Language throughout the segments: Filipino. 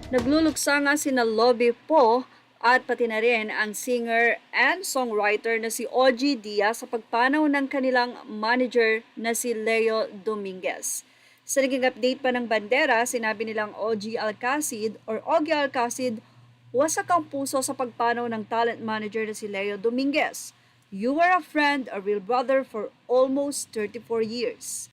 Nagluluksa nga sina Lovie Po at pati na rin ang singer and songwriter na si OG Diaz sa pagpanaw ng kanilang manager na si Leo Dominguez. Sa naging update pa ng bandera, sinabi nilang OG Alcacid or Ogie Alcacid, wasak ang puso sa pagpanaw ng talent manager na si Leo Dominguez. You were a friend, a real brother for almost 34 years.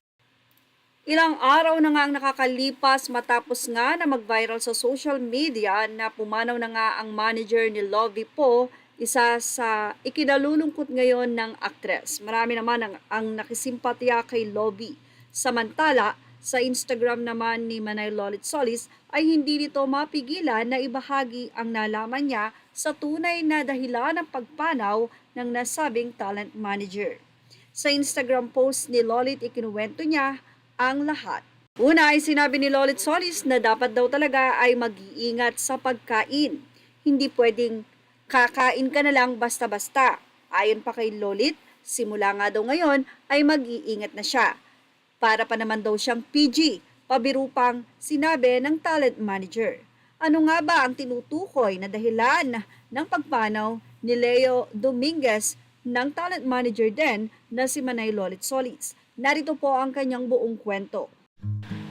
Ilang araw na nga ang nakakalipas matapos nga na mag-viral sa social media na pumanaw na nga ang manager ni Lovie Po, isa sa ikinalulungkot ngayon ng aktres. Marami naman ang nakisimpatya kay Lovie. Samantala, sa Instagram naman ni Manay Lolit Solis ay hindi nito mapigilan na ibahagi ang nalaman niya sa tunay na dahilan ng pagpanaw ng nasabing talent manager. Sa Instagram post ni Lolit, ikinuwento niya ang lahat. Una ay sinabi ni Lolit Solis na dapat daw talaga ay mag-iingat sa pagkain. Hindi pwedeng kakain ka na lang basta-basta. Ayon pa kay Lolit, simula nga daw ngayon ay mag-iingat na siya. Para pa naman daw siyang PG, pabiro pang sinabi ng talent manager. Ano nga ba ang tinutukoy na dahilan ng pagpanaw ni Leo Dominguez ng talent manager din na si Manay Lolit Solis? Narito po ang kanyang buong kwento.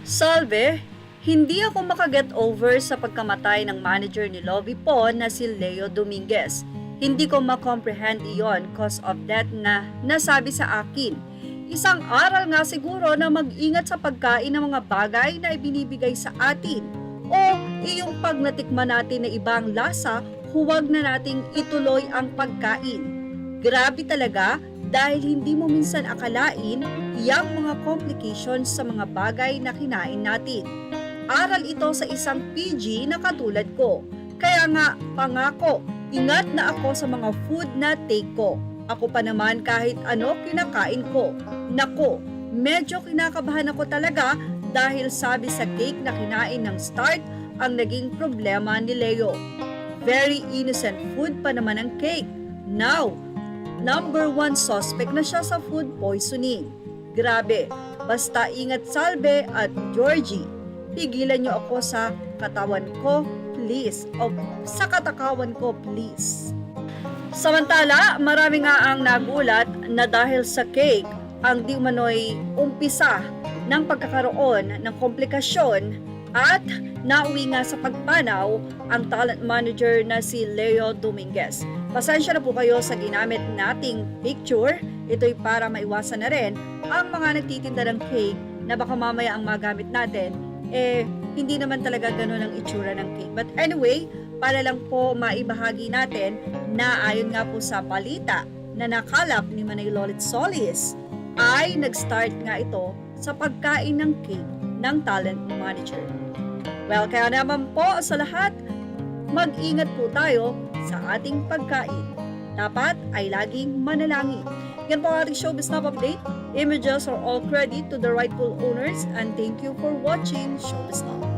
Salve, hindi ako makaget over sa pagkamatay ng manager ni Lovie Po na si Leo Dominguez. Hindi ko makomprehend iyon cause of death na nasabi sa akin. Isang aral nga siguro na mag-ingat sa pagkain ng mga bagay na ibinibigay sa atin. O iyong pag natikman natin na ibang lasa, huwag na nating ituloy ang pagkain. Grabe talaga dahil hindi mo minsan akalain yung mga complications sa mga bagay na kinain natin. Aral ito sa isang PG na katulad ko. Kaya nga, pangako, ingat na ako sa mga food na take ko. Ako pa naman kahit ano kinakain ko. Nako, medyo kinakabahan ako talaga dahil sabi sa cake na kinain ng start ang naging problema ni Leo. Very innocent food pa naman ang cake. Now, number 1 suspect na siya sa food poisoning. Grabe, basta ingat Salve at Georgie. Pigilan niyo ako sa katawan ko, please. O sa katakawan ko, please. Samantala, marami nga ang nagulat na dahil sa cake, ang di umano'y umpisa ng pagkakaroon ng komplikasyon at nauwi nga sa pagpanaw ang talent manager na si Leo Dominguez. Pasensya na po kayo sa ginamit nating picture. Ito'y para maiwasan na rin ang mga nagtitinda ng cake na baka mamaya ang magamit natin, hindi naman talaga ganun ang itsura ng cake. But anyway, para lang po maibahagi natin na ayon nga po sa balita na nakalap ni Manay Lolit Solis, ay nag-start nga ito sa pagkain ng cake ng talent manager. Well, kaya naman po sa lahat, mag-ingat po tayo sa ating pagkain. Dapat ay laging manalangin. Yan po ang ating Showbiz Snap Update. Images are all credit to the rightful owners and thank you for watching Showbiz Snap.